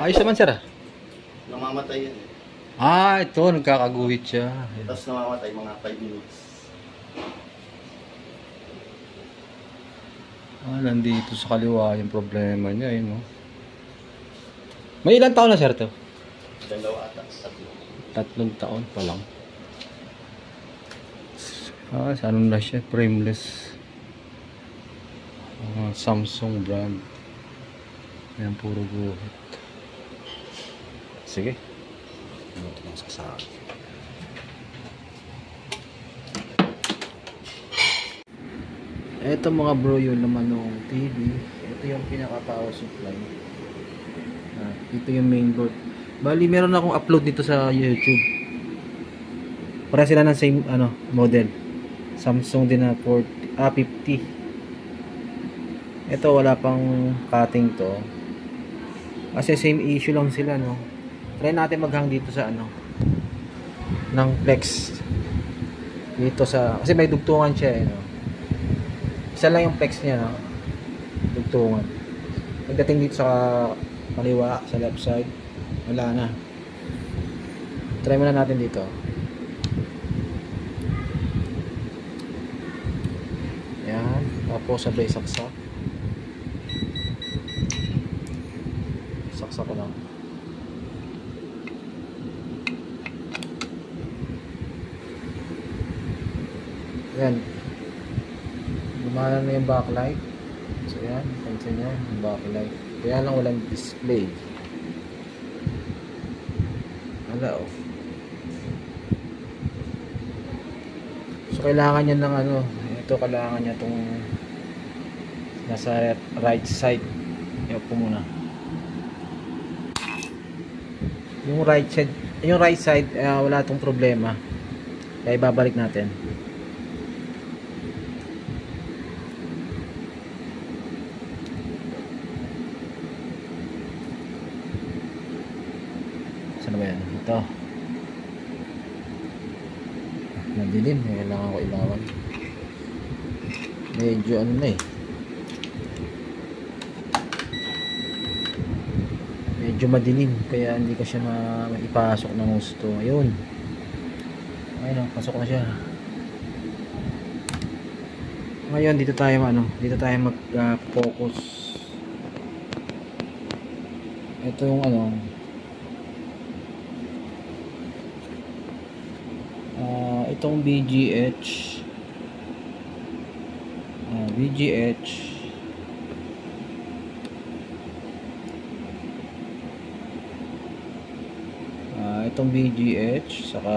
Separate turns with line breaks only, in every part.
Ayos naman, sir.
Namamatay yan eh.
Ito. Nagkakaguhit siya.
Tapos namamatay mga 5 minutes.
Nandito sa kaliwa yung problema niya, no? May ilang taon na, sir, to?
2 ata.
3 taon pa lang. Ano na siya? Frameless. Samsung brand. Ayan, puro guhit. Sige. Ano ito lang sa ito mga bro, yung naman ng TV. Ito yung pinaka power supply. Ito yung main board. Bali, meron akong upload dito sa YouTube. Para sila ng same model. Samsung din na 50. Ito wala pang cutting to. Kasi same issue lang sila, no. Try natin maghang dito sa ng flex. Dito sa kasi may dugtungan siya, no. Isa lang yung flex niya, no. Dugtungan. Pagdating dito sa kaliwa, sa left side, wala na. Try muna natin dito. Yan, tapos sabay saksak. Saksak ko lang. Yan. Gumana na yung backlight. So yan, pansin nyo yung backlight. Kaya lang walang display. Wala, oh. So kailangan nyo ng ito kailangan nyo itong nasa right side. Iyon po muna. Yung right side wala itong problema. Kaya ibabalik natin. Saan ba yan? Ito. Madilim. Kailangan ko ilawan. Medyo na eh. Medyo madilim. Kaya hindi ko siya maipasok ng gusto. Ayun. Ayun, pasok na siya. Ngayon, dito tayo mag-focus. Ito yung itong VGH itong VGH saka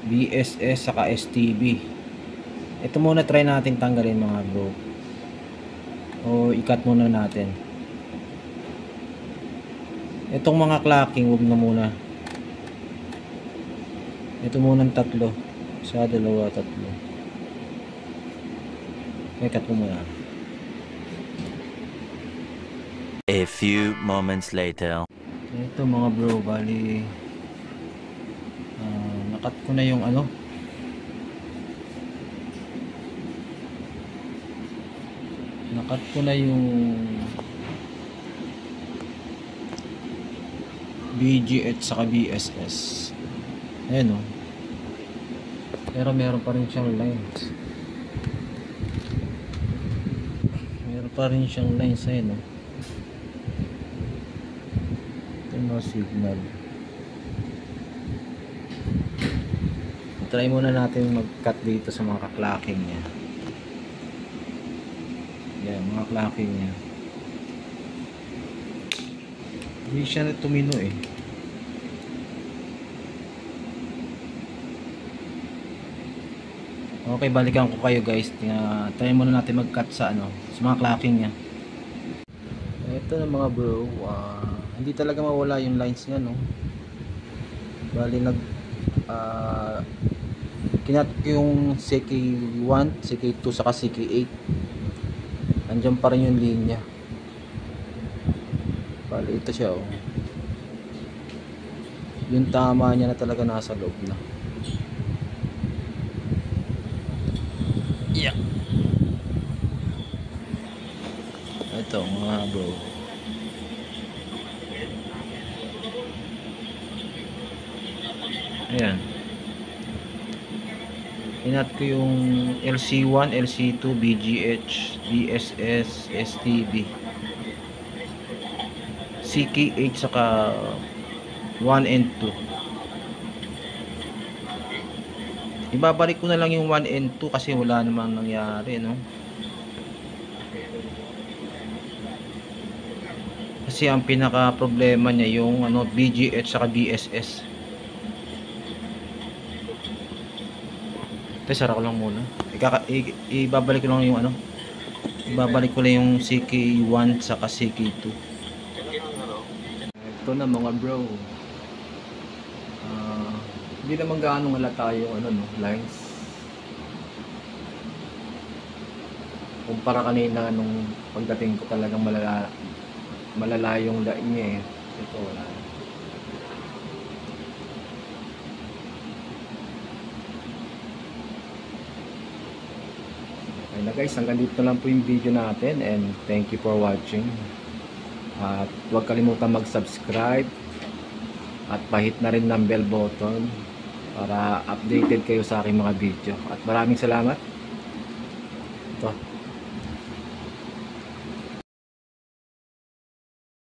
BSS saka STB. Ito muna try natin tanggalin mga bro, o i-cut muna natin itong mga clocking. Huwag na muna. Ito muna ng 3 sa 2, 3. Okay, cut mo muna.
A few moments later.
Ito mga bro, bali nakat ko na yung nakat ko na yung BGH saka BSS. Ayan, oh. Pero meron pa rin siyang lines. Ayan, oh. Ito yung signal. Try muna natin mag-cut dito sa mga ka-clocking niya. Yan, mga clocking niya. Hindi siya na tumino eh. Okay, balikan ko kayo guys. Try muna natin mag-cut sa sa mga clocking niya. Ito na mga bro, hindi talaga mawala yung lines niya, no. Bali kinat yung CK1, CK2 saka CK8. Andiyan pa rin yung linya. Bali ito siya, oh. Yung tama niya na talaga nasa loob na. Yeah. Ito mga bro. Ayan. Inat ko yung LC1, LC2, BGH, DSS, STB, CK8 saka 1 and 2. Ibabalik ko na lang yung 1 and 2 kasi wala namang nangyari, no? Kasi ang pinaka problema niya yung ano, BGH saka BSS. Ito, sara ko lang muna. Ibabalik ko lang yung ano. Ibabalik ko lang yung CK1 saka CK2. Ito na mga bro. Hindi naman gaano halata yung ano, no, lines. Kumpara kanina nung pagdating ko, talagang malala yung daing niya eh. Ito wala. Okay na guys, hanggang dito lang po yung video natin, and thank you for watching. At huwag kalimutan mag-subscribe at pahit na rin ng bell button para updated kayo sa aking mga video. At maraming salamat. Ito.